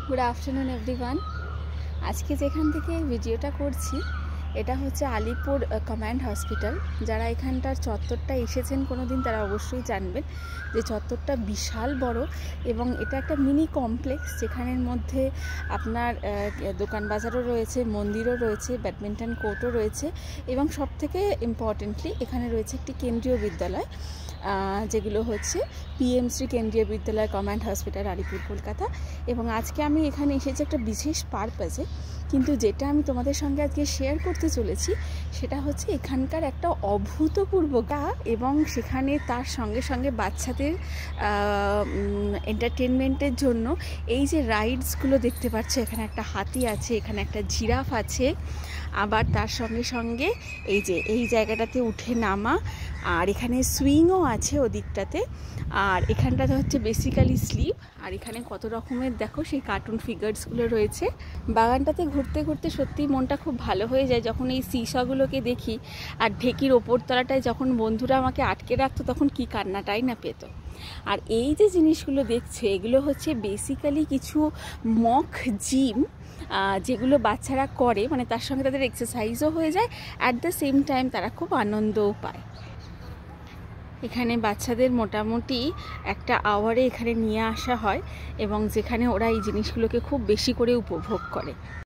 Good afternoon everyone. আজকে যেখান থেকে ভিডিওটা করছি এটা হচ্ছে আলিপুর কমান্ড হসপিটাল। যারা এখানটার চত্বরটা এসেছেন কোনো দিন তারা অবশ্যই জানবেন যে চত্বরটা বিশাল বড় এবং এটা একটা মিনি কমপ্লেক্স, যেখানের মধ্যে আপনার দোকান বাজারও রয়েছে, মন্দিরও রয়েছে, ব্যাডমিন্টন কোর্টও রয়েছে এবং সবথেকে ইম্পর্টেন্টলি এখানে রয়েছে একটি কেন্দ্রীয় বিদ্যালয়, যেগুলো হচ্ছে পিএমসি কেন্দ্রীয় বিদ্যালয় কমান্ড হসপিটাল আলিপুর কলকাতা। এবং আজকে আমি এখানে এসেছি একটা বিশেষ পারপাসে, কিন্তু যেটা আমি তোমাদের সঙ্গে আজকে শেয়ার করতে চলেছি সেটা হচ্ছে এখানকার একটা অভূতপূর্ব এবং সেখানে তার সঙ্গে সঙ্গে বাচ্চাদের এন্টারটেনমেন্টের জন্য এই যে রাইডসগুলো দেখতে পাচ্ছ, এখানে একটা হাতি আছে, এখানে একটা জিরাফ আছে, আবার তার সঙ্গে সঙ্গে এই জায়গাটাতে উঠে নামা, আর এখানে সুইংও আছে ওদিকটাতে, আর এখানটাতে হচ্ছে বেসিক্যালি স্লিপ। আর এখানে কত রকমের দেখো সেই কার্টুন ফিগার্সগুলো রয়েছে। বাগানটাতে ঘুরতে ঘুরতে সত্যি মনটা খুব ভালো হয়ে যায় যখন এই সিসাগুলোকে দেখি। আর ঢেকির ওপরতলাটায় যখন বন্ধুরা আমাকে আটকে রাখতো তখন কি কান্নাটাই না পেত। আর এই যে জিনিসগুলো দেখছে এগুলো হচ্ছে বেসিক্যালি কিছু মক জিম, যেগুলো বাচ্চারা করে, মানে তার সঙ্গে তাদের এক্সারসাইজও হয়ে যায়, অ্যাট দ্য সেম টাইম তারা খুব আনন্দও পায়। এখানে বাচ্চাদের মোটামুটি একটা আওয়ারে এখানে নিয়ে আসা হয় এবং যেখানে ওরা এই জিনিসগুলোকে খুব বেশি করে উপভোগ করে।